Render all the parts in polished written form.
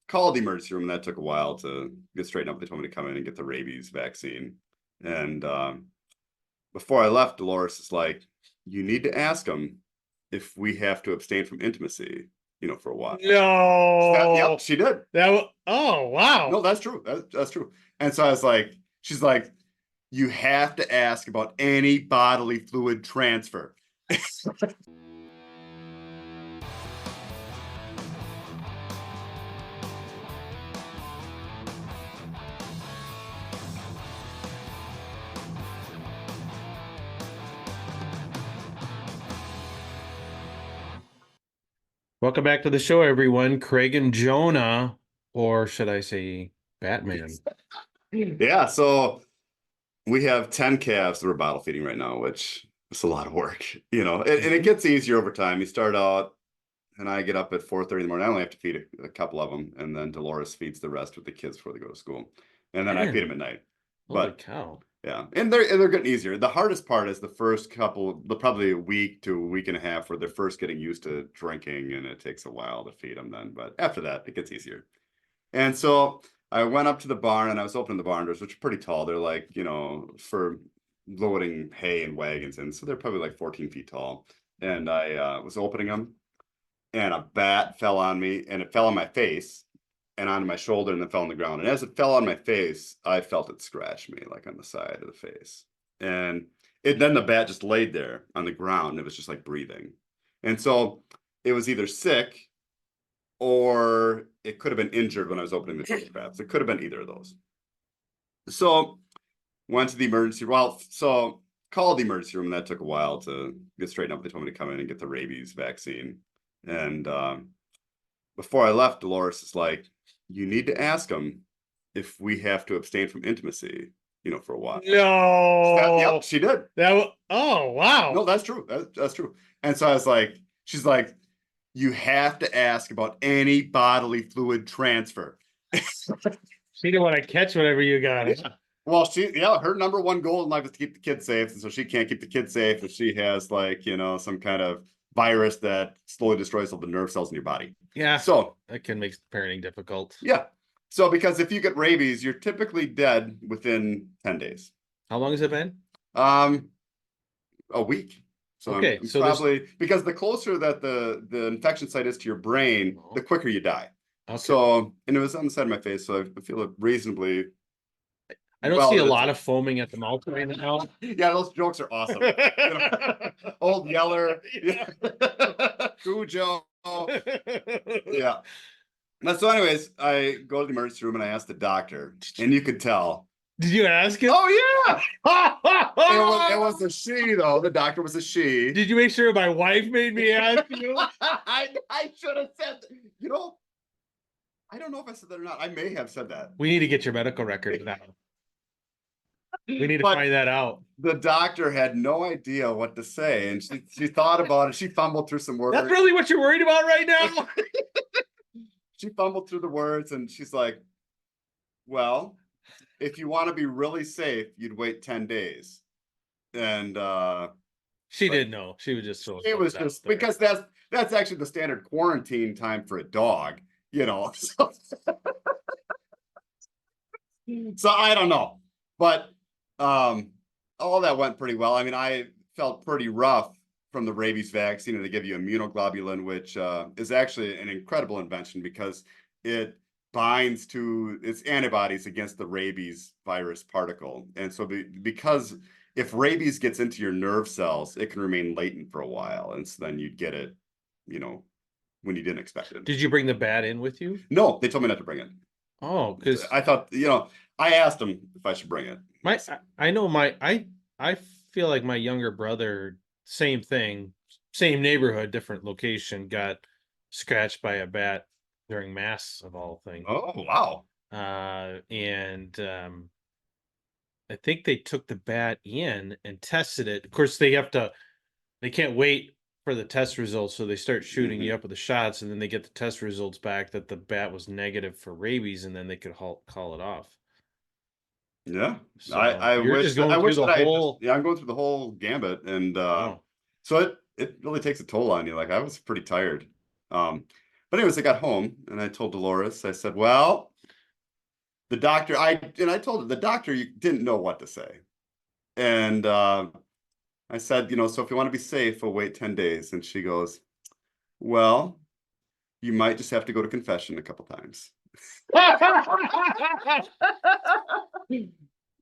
called the emergency room, and that took a while to get straightened up. They told me to come in and get the rabies vaccine. And before I left, Dolores is like, you need to ask them if we have to abstain from intimacy, for a while. No. She did. Oh, wow. No, that's true. That's true. And so I was like, she's like, you have to ask about any bodily fluid transfer. Welcome back to the show, everyone. Craig and Jonah, or should I say Batman? Yeah, so we have 10 calves that we're bottle feeding right now, which is a lot of work, and it gets easier over time. You start out, and I get up at 4:30 in the morning. I only have to feed a couple of them, and then Dolores feeds the rest with the kids before they go to school. And then I feed them at night. Holy cow. Yeah, and they're getting easier. The hardest part is the first couple, probably a week to a week and a half, where they're first getting used to drinking, and it takes a while to feed them then. But after that, it gets easier. And so I went up to the barn, and I was opening the barn doors, which are pretty tall. They're like, for loading hay and wagons in. So they're probably like 14 feet tall. And I was opening them, and a bat fell on me, and it fell on my face and onto my shoulder, and then fell on the ground. And as it fell on my face, I felt it scratch me, like on the side of the face. And then the bat just laid there on the ground, and it was just like breathing. And so it was either sick, or it could have been injured when I was opening the chicken traps. It could have been either of those. So went to the emergency. So called the emergency room, and that took a while to get straightened up. They told me to come in and get the rabies vaccine. And before I left, Dolores is like, you need to ask them if we have to abstain from intimacy, for a while. No. Yep, she did. Oh, wow. No, that's true. That's true. And so I was like, she's like, you have to ask about any bodily fluid transfer. She didn't want to catch whatever you got. Yeah. Well, her number one goal in life is to keep the kids safe. And so she can't keep the kids safe if she has some kind of virus that slowly destroys all the nerve cells in your body. Yeah. So that can make parenting difficult. Yeah. So because if you get rabies, you're typically dead within 10 days. How long has it been? A week. So okay. I'm probably because the closer that the infection site is to your brain, the quicker you die. Okay. So, and it was on the side of my face, so I feel it reasonably. I don't see a lot of foaming at the mouth right now. Yeah, those jokes are awesome. Old Yeller. Cujo. Yeah. So anyways, I go to the emergency room, and I asked the doctor, and you could tell. Did you ask him? Oh, yeah. It was a she, though. The doctor was a she. Did you make sure my wife made me ask you? I should have said, I don't know if I said that or not. I may have said that. We need to get your medical record now. We need to find that out. The doctor had no idea what to say, and she thought about it. She fumbled through some words. That's really what you're worried about right now? She fumbled through the words, and she's like, well, if you want to be really safe, you'd wait 10 days. And she didn't know. She was just so it was just there. Because that's actually the standard quarantine time for a dog, So I don't know. But all that went pretty well. I mean, I felt pretty rough from the rabies vaccine, and they give you immunoglobulin, which is actually an incredible invention because it binds to its antibodies against the rabies virus particle. And so because if rabies gets into your nerve cells, it can remain latent for a while. And so then you'd get it, when you didn't expect it. Did you bring the bat in with you? No, they told me not to bring it. Oh, because I thought, I asked them if I should bring it. I feel like my younger brother, same thing, same neighborhood, different location, got scratched by a bat during mass of all things. Oh, wow. And I think they took the bat in and tested it. Of course, they can't wait for the test results, so they start shooting you up with the shots, and then they get the test results back that the bat was negative for rabies, and then they could call it off. Yeah, so I wish that I'm going through the whole gambit, and so it really takes a toll on you. Like I was pretty tired, but But anyways, I got home and I told Dolores, I said, well, the doctor, I told her the doctor you didn't know what to say. And I said, so if you want to be safe, we'll wait 10 days. And she goes, well, you might just have to go to confession a couple times.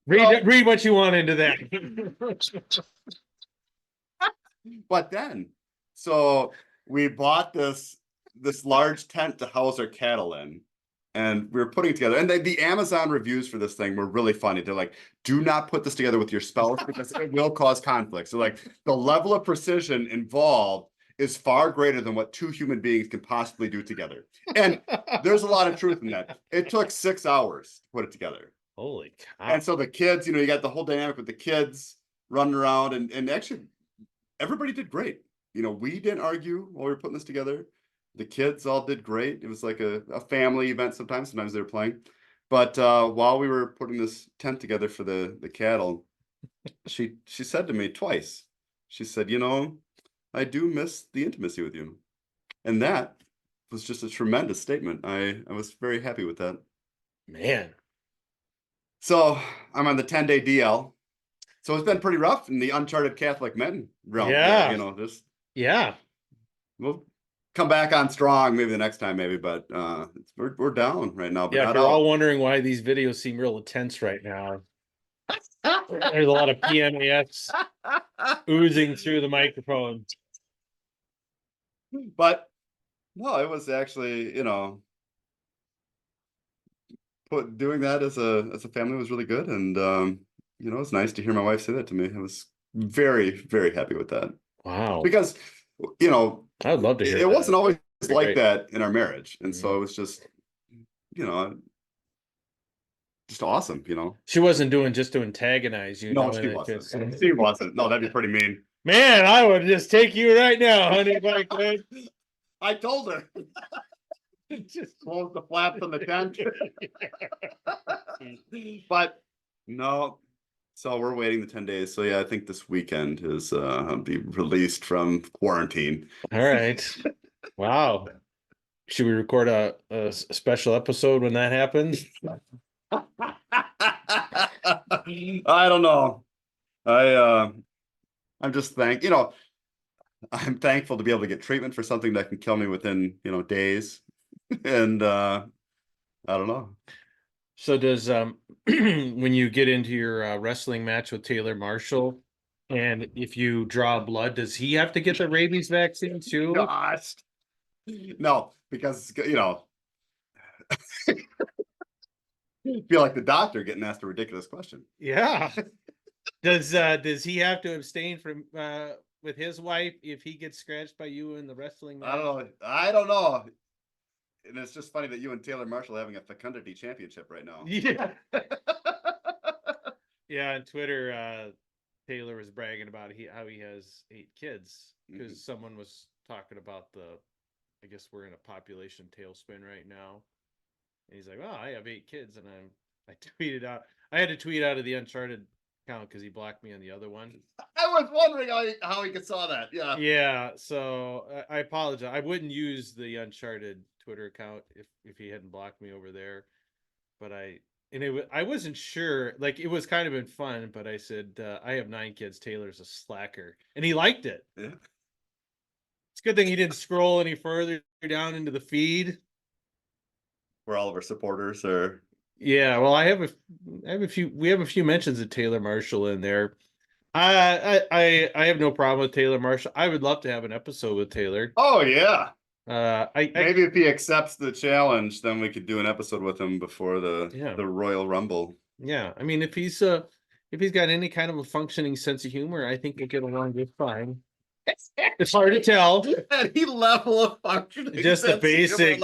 Read what you want into that. But then, so we bought this large tent to house our cattle in, and we were putting it together. And the Amazon reviews for this thing were really funny. They're like, do not put this together with your spouse because it will cause conflict. So like the level of precision involved is far greater than what two human beings can possibly do together. And there's a lot of truth in that. It took 6 hours to put it together. Holy cow. And so the kids, you got the whole dynamic with the kids running around, and actually everybody did great. We didn't argue while we were putting this together. The kids all did great. It was like a family event sometimes. Sometimes they were playing. But while we were putting this tent together for the cattle, she said to me twice, she said, I do miss the intimacy with you. And that was just a tremendous statement. I was very happy with that. Man. So I'm on the 10-day DL. So it's been pretty rough in the Uncharted Catholic Men realm. Yeah. Yeah. We'll come back on strong maybe the next time, but we're down right now. But yeah, if you're all wondering why these videos seem real intense right now, there's a lot of PMAS oozing through the microphone. But no, it was actually, doing that as a family was really good. And it's nice to hear my wife say that to me. I was very, very happy with that. Wow. Because, I'd love to hear it wasn't always like great. that in our marriage. And so it was just, just awesome, She wasn't doing just to antagonize you. No, she wasn't. She wasn't. No, that'd be pretty mean. Man, I would just take you right now, honey, if I could. I told her. Just close the flaps on the tent. But no, so we're waiting the 10 days. So yeah, I think this weekend is be released from quarantine. All right. Wow. Should we record a special episode when that happens? I don't know. I'm just I'm thankful to be able to get treatment for something that can kill me within, days. And I don't know. So does when you get into your wrestling match with Taylor Marshall, and if you draw blood, does he have to get the rabies vaccine too? Gosh. No, because feel like the doctor getting asked a ridiculous question. Yeah. Does he have to abstain from with his wife if he gets scratched by you in the wrestling match? I don't know. And it's just funny that you and Taylor Marshall are having a fecundity championship right now. Yeah. Yeah, on Twitter, Taylor was bragging about how he has 8 kids because someone was talking about I guess we're in a population tailspin right now. And he's like, "Oh, I have 8 kids," and I tweeted out. I had to tweet out of the Uncharted account because he blocked me on the other one. I was wondering how he saw that. Yeah. Yeah. So I apologize. I wouldn't use the Uncharted Twitter account if he hadn't blocked me over there. But I wasn't sure. Like, it was kind of been fun, but I said I have 9 kids. Taylor's a slacker, and he liked it. Yeah. It's a good thing he didn't scroll any further down into the feed. Where all of our supporters are. Yeah, well, I have a few. We have a few mentions of Taylor Marshall in there. I have no problem with Taylor Marshall. I would love to have an episode with Taylor. Oh yeah. Maybe if he accepts the challenge, then we could do an episode with him before the Royal Rumble. Yeah, I mean, if he's got any kind of a functioning sense of humor, I think we'll get along just fine. It's hard to tell. Any level of functioning, just the basic.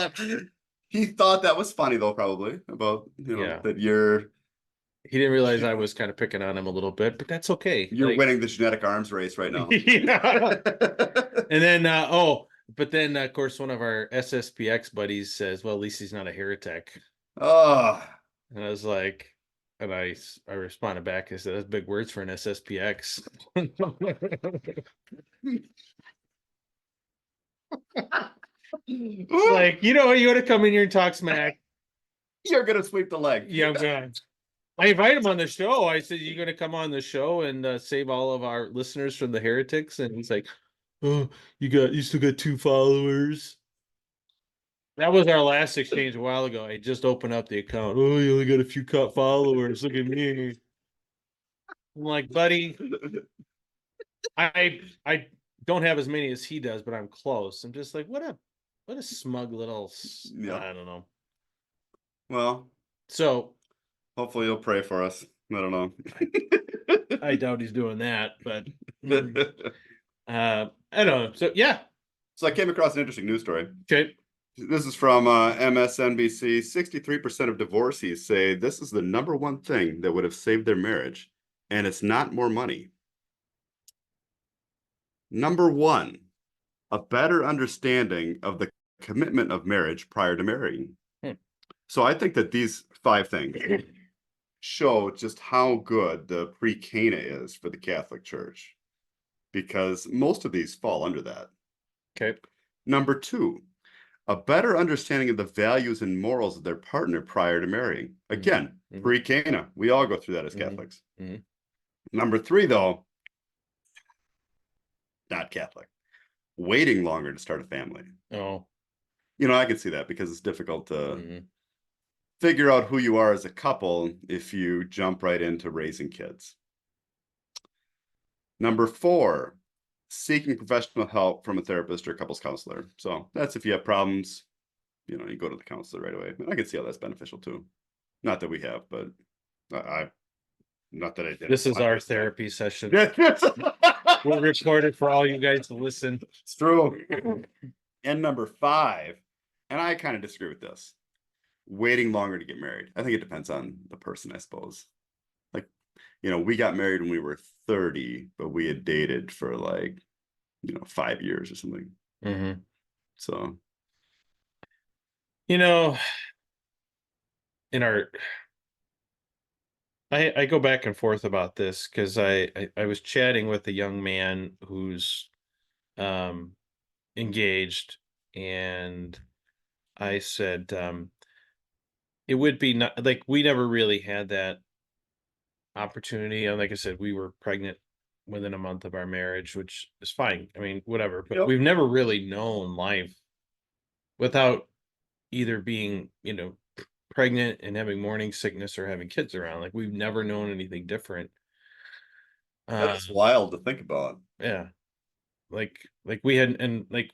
He thought that was funny though, probably about that you're. He didn't realize I was kind of picking on him a little bit, but that's okay. You're winning the genetic arms race right now. Yeah. And then but then of course one of our SSPX buddies says, "Well, at least he's not a heretic." Oh. And I was like, and I responded back. I said, "That's big words for an SSPX." It's like, you know, you want to come in here and talk smack. You're gonna sweep the leg. Yeah, I'm gonna. I invite him on the show. I said, "You gonna come on the show and save all of our listeners from the heretics?" And he's like, "Oh, you still got 2 followers." That was our last exchange a while ago. I just opened up the account. Oh, you only got a few followers. Look at me. I'm like, buddy, I don't have as many as he does, but I'm close. I'm just like, what a smug little Yeah. I don't know. Well, So hopefully you'll pray for us. I don't know. I doubt he's doing that, but I don't know. So yeah. So I came across an interesting news story. Okay. This is from MSNBC. 63% of divorcees say this is the number one thing that would have saved their marriage, and it's not more money. Number one, a better understanding of the commitment of marriage prior to marrying. So I think that these 5 things show just how good the pre-Cana is for the Catholic Church, because most of these fall under that. Okay. Number 2, a better understanding of the values and morals of their partner prior to marrying. Again, pre-Cana. We all go through that as Catholics. Number 3, though, not Catholic. Waiting longer to start a family. Oh. You know, I can see that because it's difficult to figure out who you are as a couple if you jump right into raising kids. Number 4, seeking professional help from a therapist or a couples counselor. So that's if you have problems, you know, you go to the counselor right away. I can see how that's beneficial too. Not that we have, but not that I did. This is our therapy session. We'll We'll record it for all you guys to listen. It's true. And number 5, and I kind of disagree with this, waiting longer to get married. I think it depends on the person, I suppose. Like, you know, we got married when we were 30, but we had dated for like, you know, 5 years or something. So, you know, in our I go back and forth about this because I was chatting with a young man who's engaged, and I said it would be not like we never really had that opportunity. And like I said, we were pregnant within a month of our marriage, which is fine. I mean, whatever. But we've never really known life without either being, you know, pregnant and having morning sickness or having kids around. Like we've never known anything different. that's wild to think about. Yeah. Like we had, and like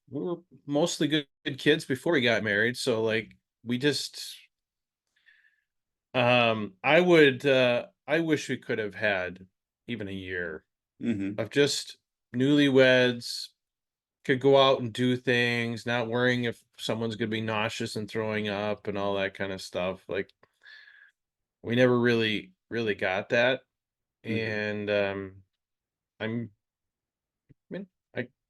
we were mostly good kids before we got married. So like we just I wish we could have had even a year of just newlyweds, could go out and do things, not worrying if someone's gonna be nauseous and throwing up and all that kind of stuff. Like we never really got that. And I'm I mean,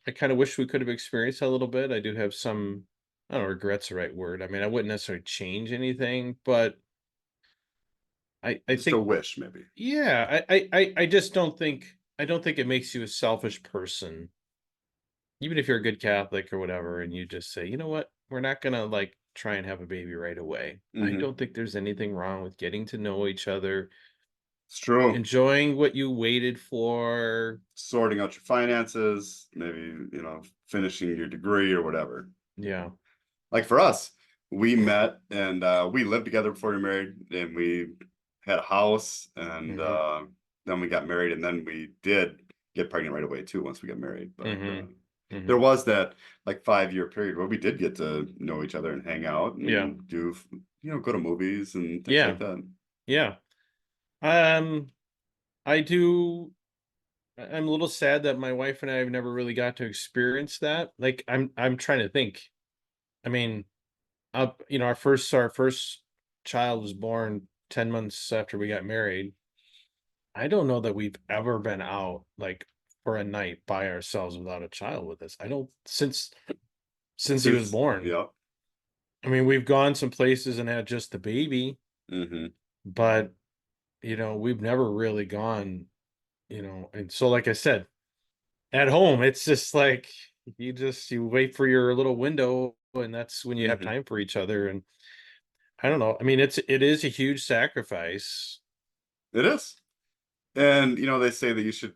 I kind of wish we could have experienced that a little bit. I do have some, I don't know, regret's the right word. I mean, I wouldn't necessarily change anything, but I Just a think, wish, maybe. yeah, I just don't think, I don't think it makes you a selfish person, even if you're a good Catholic or whatever, and you just say, you know what, we're not gonna like try and have a baby right away. I don't think there's anything wrong with getting to know each other. It's true. Enjoying what you waited for. Sorting out your finances, maybe, you know, finishing your degree or whatever. Yeah. Like for us, we met and we lived together before we were married, and we had a house, and then we got married, and then we did get pregnant right away too once we got married. But there was that like 5-year period where we did get to know each other and hang out and do, you know, go to movies and things like that. Yeah. I do. I'm a little sad that my wife and I have never really got to experience that. Like I'm trying to think. I mean, you know, our first child was born 10 months after we got married. I don't know that we've ever been out like for a night by ourselves without a child with us. I don't since he was born. Yeah. I mean, we've gone some places and had just the baby, but you know, we've never really gone, you know, and so like I said, at home, it's just like You wait for your little window, and that's when you have Mhm. time for each other. And I don't know. I mean, it is a huge sacrifice. It is. And, they say that you should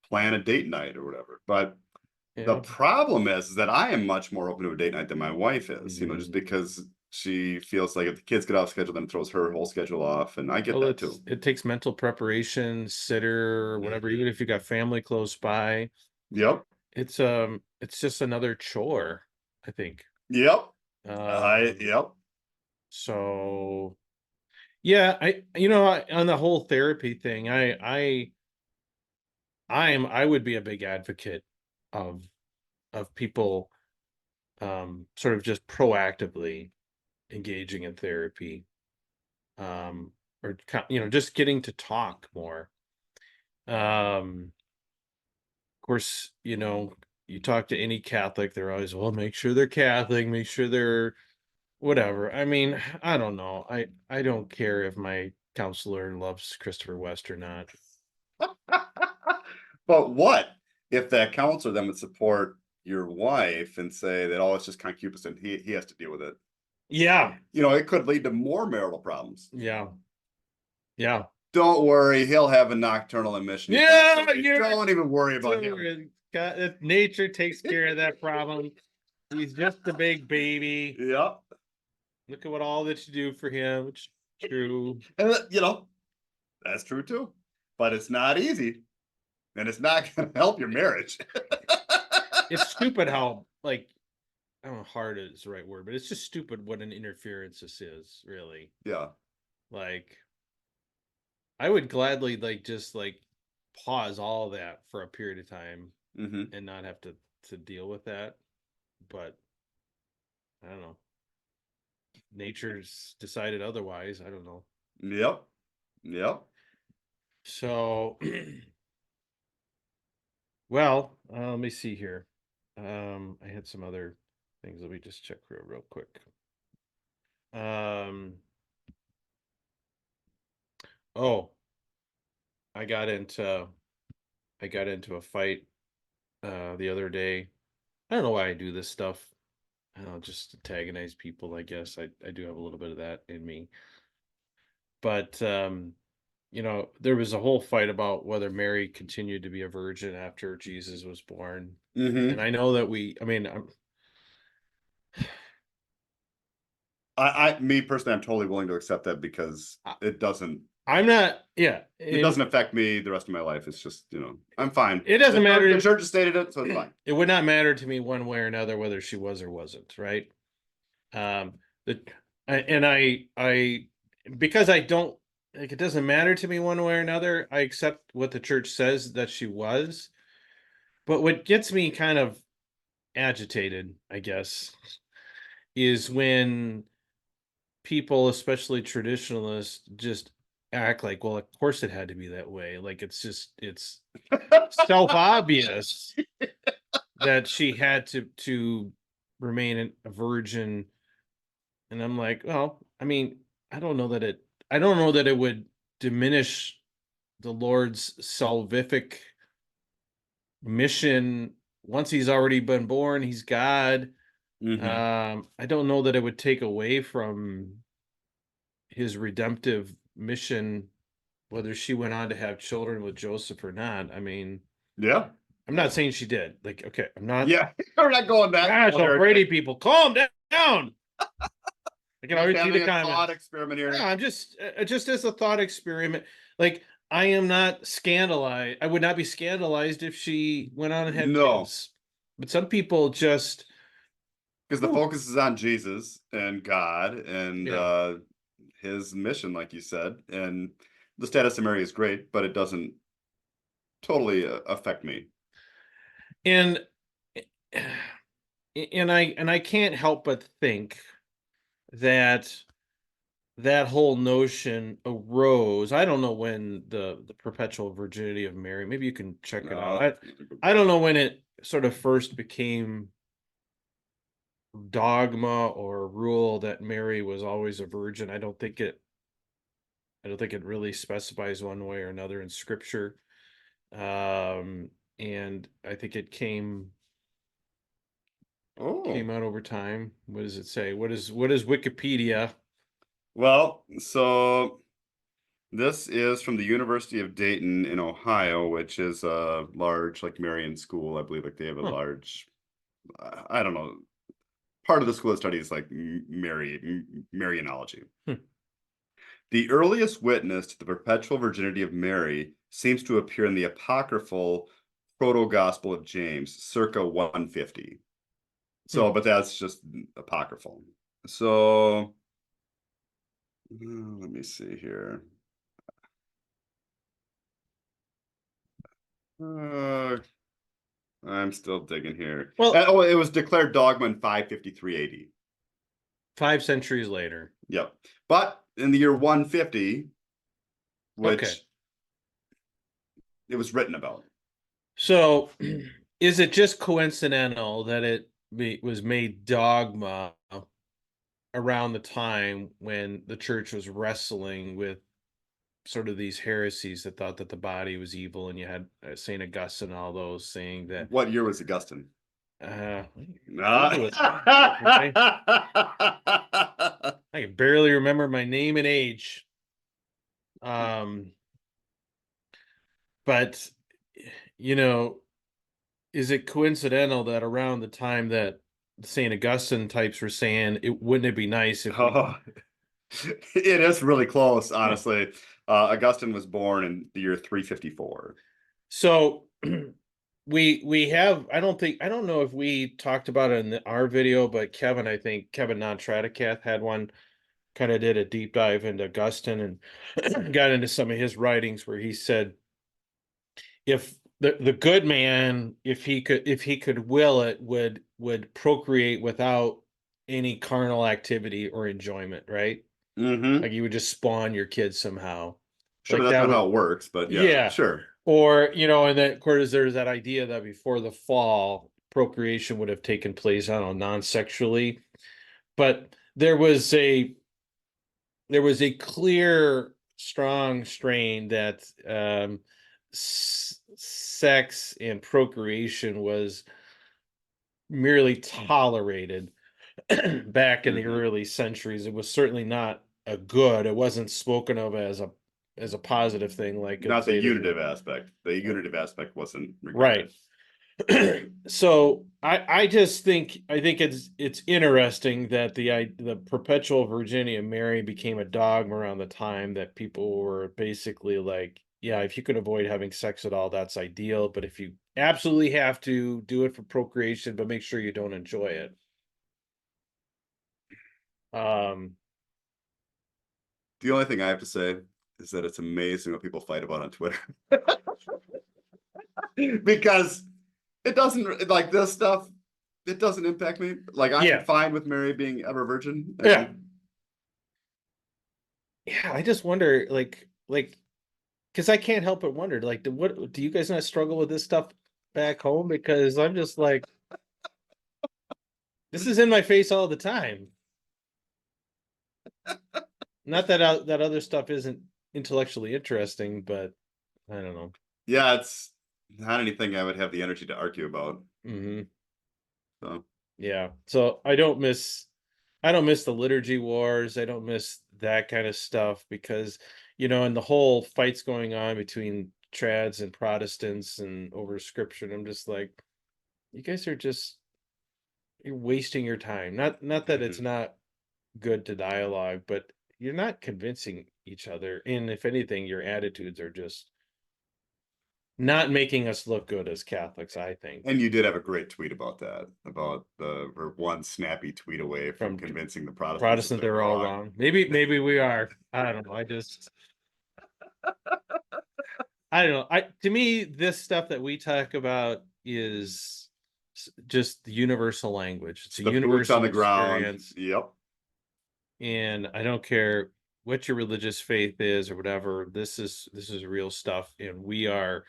plan a date night or whatever. But the Yeah. problem is that I am much more open to a date night than my wife is, just Mm. because she feels like if the kids get off schedule, then it throws her whole schedule off. And I get Well, that too. it takes mental preparation, sitter, whatever, Mhm. even if you got family close by. Yep. It's just another chore, I think. Yep. Um, Yep. so yeah, on the whole therapy thing, I would be a big advocate of people sort of just proactively engaging in therapy, um just getting to talk more. Of course, you talk to any Catholic, they're always, well, make sure they're Catholic, make sure they're whatever. I mean, I don't know. I don't care if my counselor loves Christopher West or not. But what if that counselor then would support your wife and say that, oh, it's just concupiscence, he has to deal with it? Yeah. It could lead to more marital problems. Yeah. Yeah. Don't worry, he'll have a nocturnal emission Yeah, eventually. Don't even worry about him. Nature takes care of that problem. He's just a big baby. Yep. Look at what all that you do for him. It's true. And that's true too. But it's not easy. And it's not gonna help your marriage. It's stupid how, like, I don't know, hard is the right word, but it's just stupid what an interference this is, really. Yeah. Like, I would gladly just pause all that for a period of time Hmm. and not have to deal with that. But I don't know. Nature's decided otherwise. I don't know. Yep. Yep. So, well, let me see here. I had some other things. Let me just check real quick. Um, oh, I got into a fight the other day. I don't know why I do this stuff. I don't know, just antagonize people, I guess. I do have a little bit of that in me. But there was a whole fight about whether Mary continued to be a virgin after Jesus was born. And Hmm. I know that I mean, Me personally, I'm totally willing to accept that because I- it doesn't I'm not, yeah, it doesn't affect me the rest of my life. It's just, I'm fine. it doesn't The matter. church has stated it, so it's fine. It would not matter to me one way or another whether she was or wasn't, right? Um, the and I because I don't like, it doesn't matter to me one way or another. I accept what the church says that she was. But what gets me kind of agitated, I guess, is when people, especially traditionalists, just act like, well, of course it had to be that way. Like it's self obvious that she had to remain a virgin. And I'm like, well, I mean, I don't know that it would diminish the Lord's salvific mission. Once he's already been born, he's God. Hmm. I don't know that it would take away from his redemptive mission, whether she went on to have children with Joseph or not. I mean, Yeah. I'm not saying she did. Like, okay, I'm not. Yeah. We're not going that Gosh, full Brady heretic. people, calm down. I can Just already see the having a thought comments. experiment Yeah, here. I'm just as a thought experiment. Like, I am not scandalized. I would not be scandalized if she went on and had No, kids. But some people just, because the whew, focus is on Jesus and God and yeah. his mission, like you said. And the status of Mary is great, but it doesn't totally affect me. And and I can't help but think that that whole notion arose. I don't know when the perpetual virginity of Mary. Maybe you can check it out. Uh, I don't know when it sort of first became dogma or rule that Mary was always a virgin. I don't think it really specifies one way or another in scripture. Um, and I think it came Oh, came out over time. What does it say? What is Wikipedia? well, so this is from the University of Dayton in Ohio, which is a large, like, Marian school. I believe, like, they have a Huh. large, I don't know, part of the school that studies, like, Marianology. Hmm. The earliest witness to the perpetual virginity of Mary seems to appear in the apocryphal Proto-Gospel of James, circa 150. Hmm. So, but that's just apocryphal. So, let me see here. Uh, I'm still digging here. Well, Oh, it was declared dogma in 553 AD. 5 centuries later. Yep. But in the year 150, Okay. which it was written about. So, is it just coincidental that was made dogma around the time when the church was wrestling with sort of these heresies that thought that the body was evil, and you had Saint Augustine and all those saying that. What year was Augustine? Uh, Google it. Okay? Ah. I can barely remember my name and age. Um, but you know, is it coincidental that around the time that Saint Augustine types were saying wouldn't it be nice if we. Oh, it is really close, Yeah. honestly. Augustine was born in the year 354. So we have, I don't know if we talked about it in our video, but I think Kevin Non-Straticath had one, kind of did a deep dive into Augustine and got into some of his writings where he said if the good man, if he could will it, would procreate without any carnal activity or enjoyment, right? Mm-hmm. Like you would just spawn your kids somehow. Sure, but Like that's that not how would. it works. But yeah, Yeah. sure. Or, and then of course there's that idea that before the fall, procreation would have taken place, I don't know, non-sexually. But there was a clear, strong strain that sex and procreation was merely tolerated back in the Mm-hmm. early centuries. It was certainly not a good. It wasn't spoken of as a positive thing, like Not the say that. unitive aspect. The unitive aspect wasn't Right. regarded. So I think it's interesting that the perpetual virginity of Mary became a dogma around the time that people were basically like, yeah, if you can avoid having sex at all, that's ideal. But if you absolutely have to, do it for procreation, but make sure you don't enjoy it. Um, The only thing I have to say is that it's amazing what people fight about on Twitter. Because it doesn't, like, this stuff, it doesn't impact me. Like, I'm yeah, fine with Mary being ever virgin. yeah, And yeah. I just wonder, like, because I can't help but wonder, like, what do you guys not struggle with this stuff back home? Because I'm just like, this is in my face all the time. Not that that other stuff isn't intellectually interesting, but I don't know. yeah, it's not anything I would have the energy to argue about. Hmm. So, Yeah. So I don't miss the liturgy wars. I don't miss that kind of stuff because, and the whole fights going on between trads and Protestants and over scripture. And I'm just like, you guys are just, you're wasting your time. Not that it's mhm. not good to dialogue, but you're not convincing each other. And if anything, your attitudes are just not making us look good as Catholics, I think. And you did have a great tweet about that, about we're one snappy tweet away from From convincing the Protestants that Protestant, they're they're all wrong. wrong. Maybe we are. I don't know. I don't know. To me, this stuff that we talk about is just the universal language. It's It's a the boots on universal the ground. experience, Yep. and I don't care what your religious faith is or whatever. This is real stuff, and we are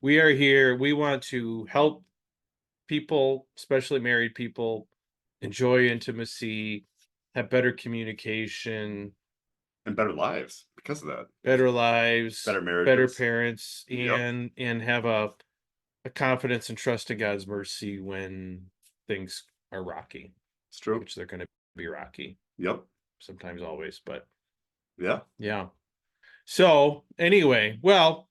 here. We want to help people, especially married people, enjoy intimacy, have better communication, And better lives because of that. better lives, Better better marriages. parents, Yep. and have a confidence and trust in God's mercy when things are rocky, It's true. which they're going to be rocky. Yep. Sometimes, always, but Yeah. yeah. So anyway, well,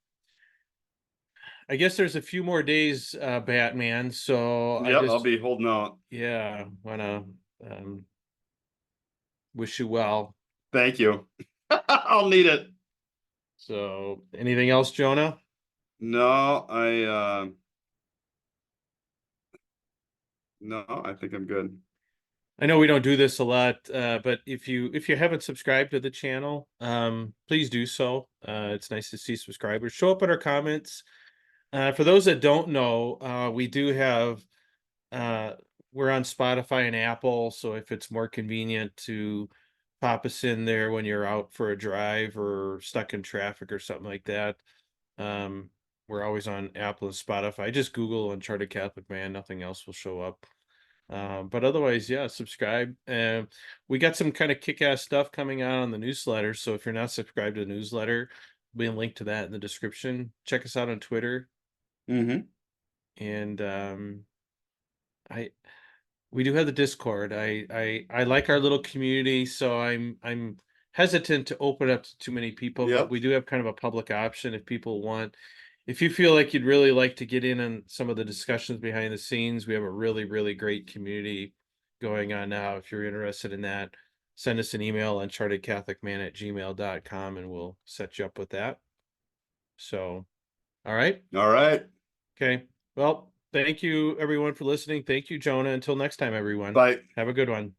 I guess there's a few more days, Batman. So I Yep. I'll just, be holding out. yeah, wanna wish you well. Thank you. I'll need it. So anything else, Jonah? No, no, I think I'm good. I know we don't do this a lot, but if you haven't subscribed to the channel, please do so. It's nice to see subscribers show up in our comments. For those that don't know, we do have we're on Spotify and Apple, so if it's more convenient to pop us in there when you're out for a drive or stuck in traffic or something like that, we're always on Apple and Spotify. Just Google Uncharted Catholic Man, nothing else will show up. But otherwise, yeah, subscribe. We got some kind of kick-ass stuff coming out on the newsletter. So if you're not subscribed to the newsletter, there'll be a link to that in the description. Check us out on Twitter. Mm-hmm. And I we do have the Discord. I like our little community, so I'm hesitant to open up to too many people, but Yep. we do have kind of a public option if people want. If you feel like you'd really like to get in on some of the discussions behind the scenes, we have a really, really great community going on now. If you're interested in that, send us an email, unchartedcatholicman@gmail.com, and we'll set you up with that. So, all right. All right. Okay. Well, thank you everyone for listening. Thank you, Jonah. Until next time, everyone. Bye. Have a good one.